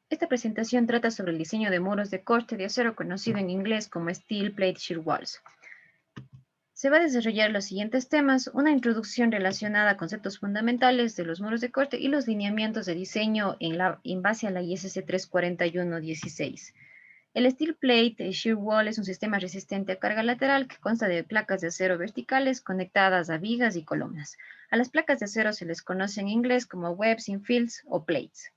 Esta presentación trata sobre el diseño de muros de corte de acero conocido en inglés como Steel Plate Shear Walls. Se va a desarrollar los siguientes temas: una introducción relacionada a conceptos fundamentales de los muros de corte y los lineamientos de diseño en base a la ISC 34116. El Steel Plate Shear Wall es un sistema resistente a carga lateral que consta de placas de acero verticales conectadas a vigas y columnas. A las placas de acero se les conoce en inglés como webs, infills o plates.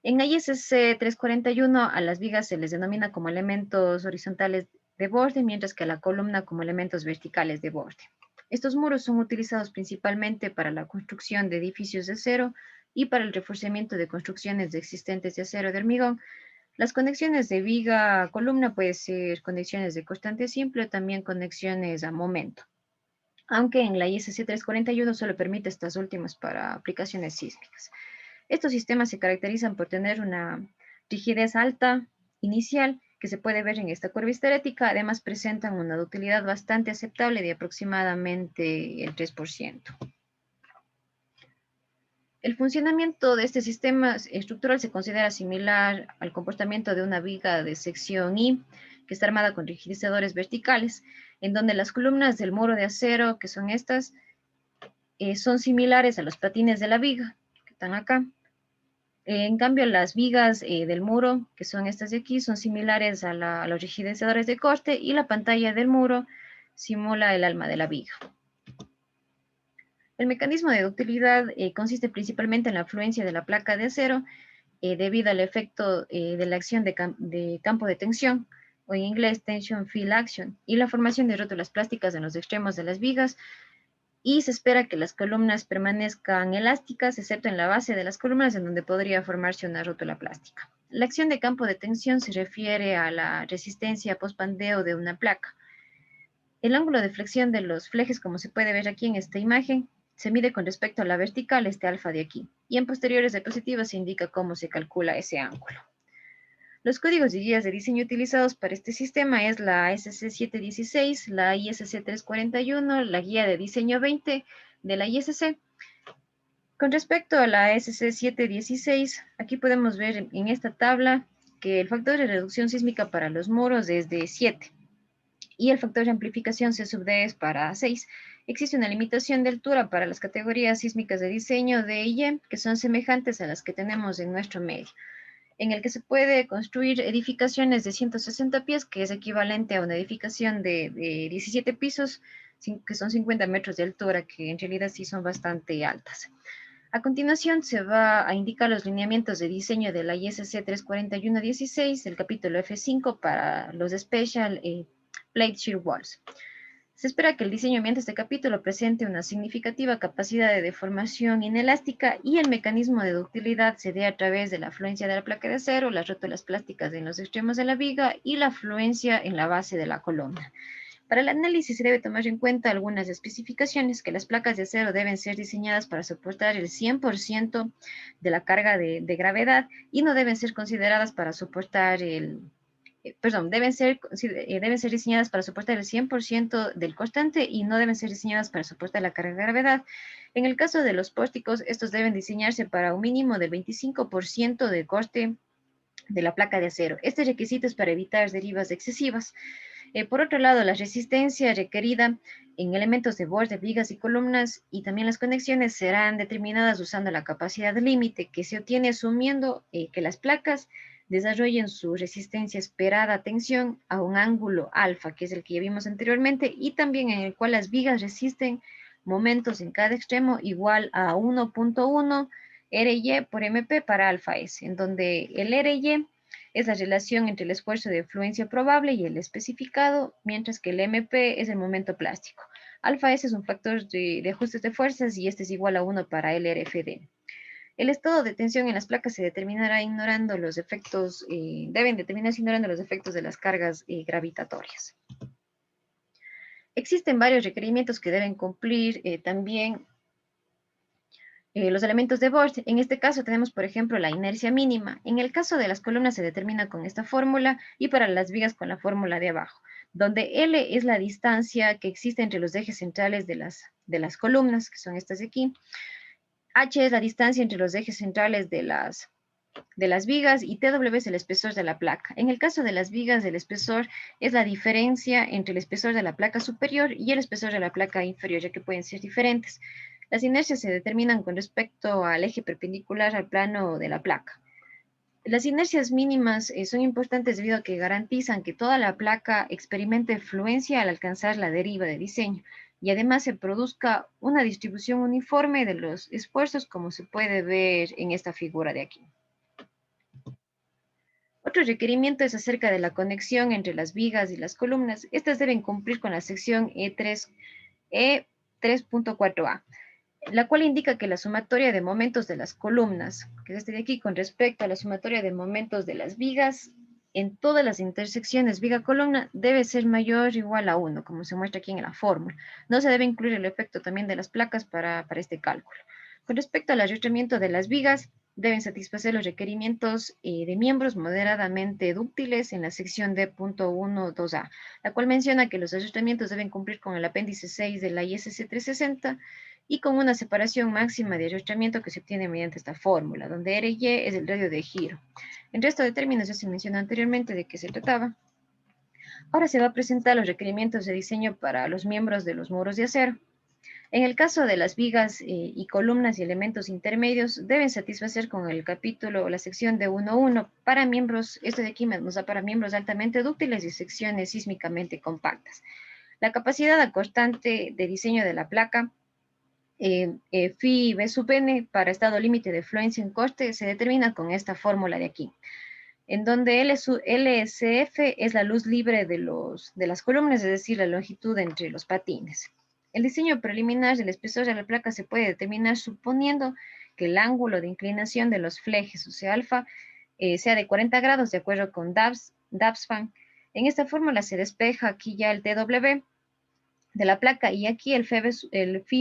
En ISC 341 a las vigas se les denomina como elementos horizontales de borde, mientras que a la columna como elementos verticales de borde. Estos muros son utilizados principalmente para la construcción de edificios de acero y para el reforzamiento de construcciones existentes de acero de hormigón. Las conexiones de viga a columna pueden ser conexiones de constante simple o también conexiones a momento, aunque en la ISC 341 solo permite estas últimas para aplicaciones sísmicas. Estos sistemas se caracterizan por tener una rigidez alta inicial que se puede ver en esta curva histerética. Además, presentan una ductilidad bastante aceptable de aproximadamente el 3%. El funcionamiento de este sistema estructural se considera similar al comportamiento de una viga de sección I, que está armada con rigidizadores verticales, en donde las columnas del muro de acero, que son estas, son similares a los patines de la viga, que están acá. En cambio, las vigas del muro, que son estas de aquí, son similares a los rigidizadores de corte, y la pantalla del muro simula el alma de la viga. El mecanismo de ductilidad consiste principalmente en la fluencia de la placa de acero debido al efecto de la acción de campo de tensión, o en inglés tension field action, y la formación de rótulas plásticas en los extremos de las vigas, y se espera que las columnas permanezcan elásticas, excepto en la base de las columnas, en donde podría formarse una rótula plástica. La acción de campo de tensión se refiere a la resistencia post-pandeo de una placa. El ángulo de flexión de los flejes, como se puede ver aquí en esta imagen, se mide con respecto a la vertical, este alfa de aquí, y en posteriores diapositivas se indica cómo se calcula ese ángulo. Los códigos y guías de diseño utilizados para este sistema es la SC 716, la ISC 341, la guía de diseño 20 de la ISC. Con respecto a la SC 716, aquí podemos ver en esta tabla que el factor de reducción sísmica para los muros es de 7 y el factor de amplificación C sub D es para 6. Existe una limitación de altura para las categorías sísmicas de diseño D y E, que son semejantes a las que tenemos en nuestro medio, en el que se puede construir edificaciones de 160 pies, que es equivalente a una edificación de 17 pisos, que son 50 metros de altura, que en realidad sí son bastante altas. A continuación se va a indicar los lineamientos de diseño de la ISC 34116, el capítulo F5 para los Special Plate Shear Walls. Se espera que el diseño ambiente de este capítulo presente una significativa capacidad de deformación inelástica y el mecanismo de ductilidad se dé a través de la fluencia de la placa de acero, las rótulas plásticas en los extremos de la viga y la fluencia en la base de la columna. Para el análisis se debe tomar en cuenta algunas especificaciones: que las placas de acero deben ser diseñadas para soportar el 100% de la carga de gravedad y no deben ser consideradas para soportar deben ser diseñadas para soportar el 100% del constante y no deben ser diseñadas para soportar la carga de gravedad. En el caso de los pórticos, estos deben diseñarse para un mínimo del 25% del corte de la placa de acero. Este requisito es para evitar derivas excesivas. Por otro lado, la resistencia requerida en elementos de borde, vigas y columnas y también las conexiones serán determinadas usando la capacidad límite, que se obtiene asumiendo que las placas desarrollen su resistencia esperada a tensión a un ángulo alfa, que es el que ya vimos anteriormente, y también en el cual las vigas resisten momentos en cada extremo igual a 1.1 RY por MP para alfa S, en donde el RY es la relación entre el esfuerzo de fluencia probable y el especificado, mientras que el MP es el momento plástico. Alfa S es un factor de ajustes de fuerzas y este es igual a 1 para el RFD. El estado de tensión en las placas se determinará ignorando los efectos, deben determinarse ignorando los efectos de las cargas gravitatorias. Existen varios requerimientos que deben cumplir también los elementos de Bohr. En este caso tenemos, por ejemplo, la inercia mínima. En el caso de las columnas se determina con esta fórmula y para las vigas con la fórmula de abajo, donde L es la distancia que existe entre los ejes centrales de las columnas, que son estas de aquí. H es la distancia entre los ejes centrales de las de las vigas y TW es el espesor de la placa. En el caso de las vigas, el espesor es la diferencia entre el espesor de la placa superior y el espesor de la placa inferior, ya que pueden ser diferentes. Las inercias se determinan con respecto al eje perpendicular al plano de la placa. Las inercias mínimas son importantes debido a que garantizan que toda la placa experimente fluencia al alcanzar la deriva de diseño y además se produzca una distribución uniforme de los esfuerzos como se puede ver en esta figura de aquí. Otro requerimiento es acerca de la conexión entre las vigas y las columnas. Estas deben cumplir con la sección E3.4a, la cual indica que la sumatoria de momentos de las columnas, que es este de aquí, con respecto a la sumatoria de momentos de las vigas, en todas las intersecciones viga-columna, debe ser mayor o igual a 1, como se muestra aquí en la fórmula. No se debe incluir el efecto también de las placas para este cálculo. Con respecto al arrastramiento de las vigas, deben satisfacer los requerimientos de miembros moderadamente dúctiles en la sección D.1.2a, la cual menciona que los arrastramientos deben cumplir con el apéndice 6 de la ISC 360 y con una separación máxima de arrastramiento que se obtiene mediante esta fórmula, donde R y es el radio de giro. En resto de términos ya se mencionó anteriormente de qué se trataba. Ahora se va a presentar los requerimientos de diseño para los miembros de los muros de acero. En el caso de las vigas y columnas y elementos intermedios, deben satisfacer con el capítulo o la sección de 1.1 para miembros, esto de aquí nos da para miembros altamente dúctiles y secciones sísmicamente compactas. La capacidad acortante de diseño de la placa phi b sub n para estado límite de fluencia en corte se determina con esta fórmula de aquí, en donde LSF es la luz libre de las columnas, es decir, la longitud entre los patines. El diseño preliminar del espesor de la placa se puede determinar suponiendo que el ángulo de inclinación de los flejes, o sea, alfa, sea de 40 grados de acuerdo con DAPSFAN. En esta fórmula se despeja aquí ya el TW de la placa y aquí el phi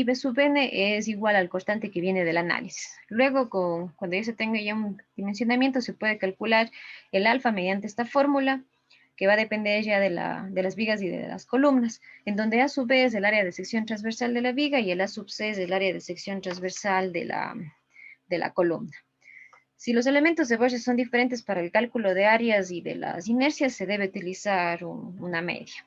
b sub n es igual al constante que viene del análisis. Luego, cuando ya se tenga ya un dimensionamiento, se puede calcular el alfa mediante esta fórmula que va a depender ya de las vigas y de las columnas, en donde A sub b es el área de sección transversal de la viga y el A sub c es el área de sección transversal de la columna. Si los elementos de Borges son diferentes para el cálculo de áreas y de las inercias, se debe utilizar una media.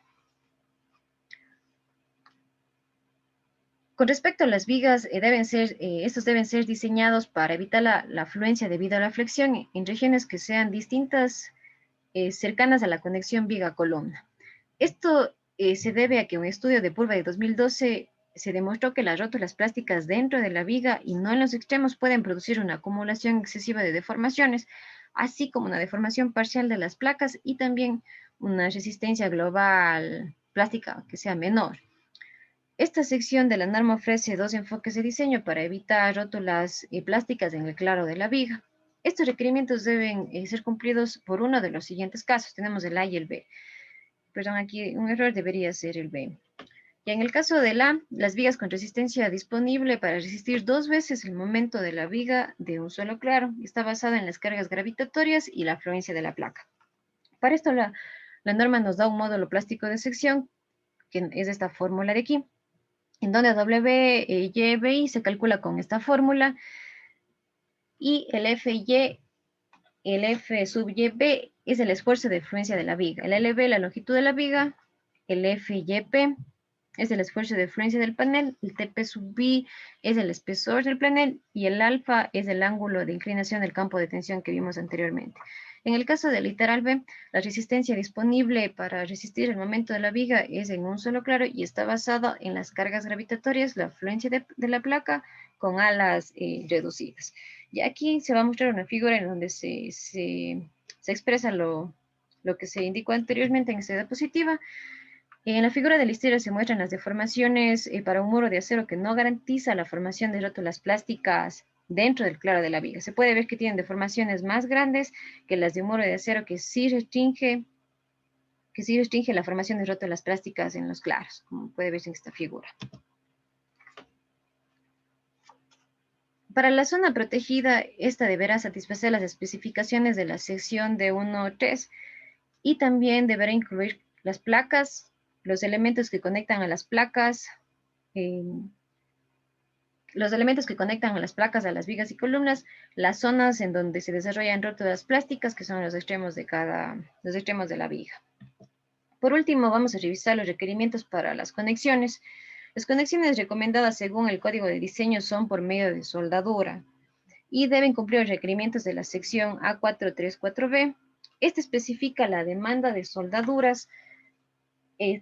Con respecto a las vigas, estos deben ser diseñados para evitar la fluencia debido a la flexión en regiones que sean distintas, cercanas a la conexión viga-columna. Esto se debe a que un estudio de Purva de 2012 se demostró que las rótulas plásticas dentro de la viga y no en los extremos pueden producir una acumulación excesiva de deformaciones, así como una deformación parcial de las placas y también una resistencia global plástica que sea menor. Esta sección de la norma ofrece dos enfoques de diseño para evitar rótulas plásticas en el claro de la viga. Estos requerimientos deben ser cumplidos por uno de los siguientes casos. Tenemos el A y el B. Perdón, aquí un error debería ser el B. Y en el caso del A, las vigas con resistencia disponible para resistir 2 veces el momento de la viga de un solo claro. Está basada en las cargas gravitatorias y la fluencia de la placa. Para esto la norma nos da un módulo plástico de sección, que es esta fórmula de aquí, en donde W, Y, B, I se calcula con esta fórmula y el F, Y, el F sub Y, B es el esfuerzo de fluencia de la viga, el LB la longitud de la viga, el F, Y, P es el esfuerzo de fluencia del panel, el TP sub B es el espesor del panel y el alfa es el ángulo de inclinación del campo de tensión que vimos anteriormente. En el caso del literal B, la resistencia disponible para resistir el momento de la viga es en un solo claro y está basado en las cargas gravitatorias, la fluencia de la placa con alas reducidas. Y aquí se va a mostrar una figura en donde se expresa lo que se indicó anteriormente en esta diapositiva. En la figura del listero se muestran las deformaciones para un muro de acero que no garantiza la formación de rótulas plásticas dentro del claro de la viga. Se puede ver que tienen deformaciones más grandes que las de un muro de acero que sí restringe la formación de rótulas plásticas en los claros, como puede verse en esta figura. Para la zona protegida, esta deberá satisfacer las especificaciones de la sección de 1.3 y también deberá incluir las placas, los elementos que conectan a las placas, los elementos que conectan a las placas, a las vigas y columnas, las zonas en donde se desarrollan rótulas plásticas, que son los extremos de la viga. Por último, vamos a revisar los requerimientos para las conexiones. Las conexiones recomendadas según el código de diseño son por medio de soldadura y deben cumplir los requerimientos de la sección A434B. Este especifica la demanda de soldaduras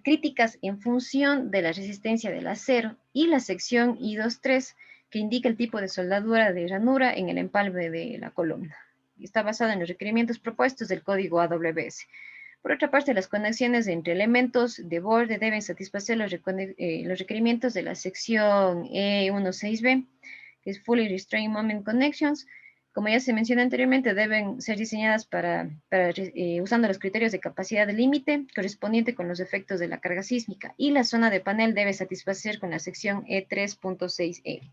críticas en función de la resistencia del acero, y la sección I23 que indica el tipo de soldadura de ranura en el empalme de la columna. Está basado en los requerimientos propuestos del código AWS. Por otra parte, las conexiones entre elementos de borde deben satisfacer los requerimientos de la sección E16B, que es Fully Restrained Moment Connections. Como ya se mencionó anteriormente, deben ser diseñadas usando los criterios de capacidad de límite correspondiente con los efectos de la carga sísmica, y la zona de panel debe satisfacer con la sección E3.6E.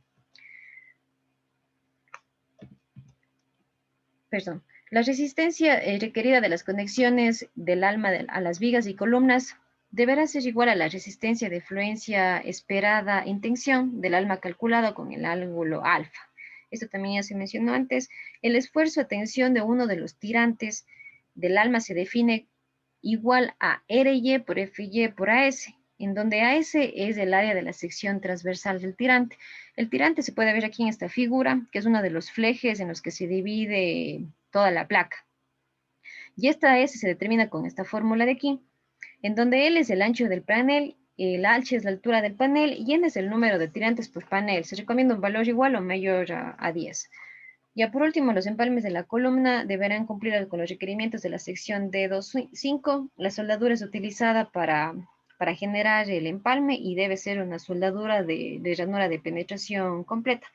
Perdón. La resistencia requerida de las conexiones del alma a las vigas y columnas deberá ser igual a la resistencia de fluencia esperada en tensión del alma calculado con el ángulo alfa. Esto también ya se mencionó antes. El esfuerzo a tensión de uno de los tirantes del alma se define igual a RY por FY por AS, en donde AS es el área de la sección transversal del tirante. El tirante se puede ver aquí en esta figura, que es uno de los flejes en los que se divide toda la placa. Y esta S se determina con esta fórmula de aquí, en donde L es el ancho del panel, el H es la altura del panel y N es el número de tirantes por panel. Se recomienda un valor igual o mayor a 10. Ya por último, los empalmes de la columna deberán cumplir con los requerimientos de la sección D25. La soldadura es utilizada para generar el empalme y debe ser una soldadura de ranura de penetración completa.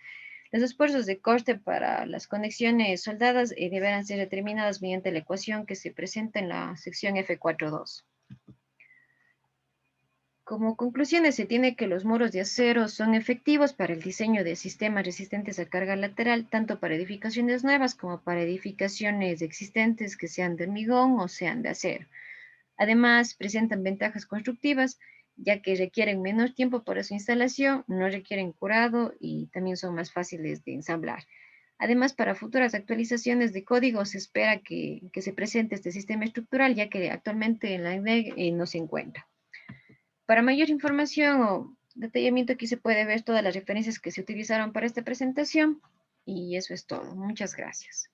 Los esfuerzos de corte para las conexiones soldadas deberán ser determinadas mediante la ecuación que se presenta en la sección F42. Como conclusiones, se tiene que los muros de acero son efectivos para el diseño de sistemas resistentes a carga lateral, tanto para edificaciones nuevas como para edificaciones existentes que sean de hormigón o sean de acero. Además, presentan ventajas constructivas, ya que requieren menos tiempo para su instalación, no requieren curado y también son más fáciles de ensamblar. Además, para futuras actualizaciones de código se espera que se presente este sistema estructural, ya que actualmente en la INDEC no se encuentra. Para mayor información o detallamiento, aquí se puede ver todas las referencias que se utilizaron para esta presentación, y eso es todo. Muchas gracias.